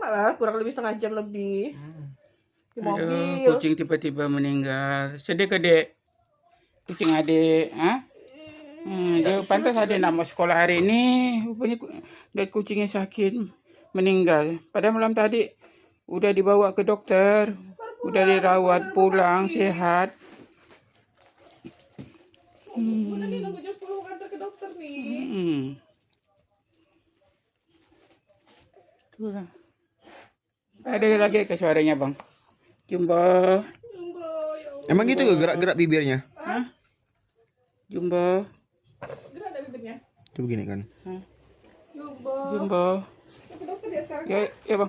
lah, kurang lebih setengah jam lebih. Di Aduh, mobil. kucing tiba-tiba meninggal. Sedih ke dek? Kucing adik, dia pantas adik nak mau sekolah hari ini. Rupanya lihat kucingnya sakit, meninggal. Pada malam tadi udah dibawa ke dokter, udah dirawat pulang sehat. Udah nih nunggu jam 10 kantor ke dokter nih. Ada lagi ke suaranya bang. Jumbo. Emang gitu gerak-gerak bibirnya? Jumbo. Gerak ada bibirnya. Itu begini kan. Jumbo. Jumbo. Ke dokter ya sekarang. Ya bang.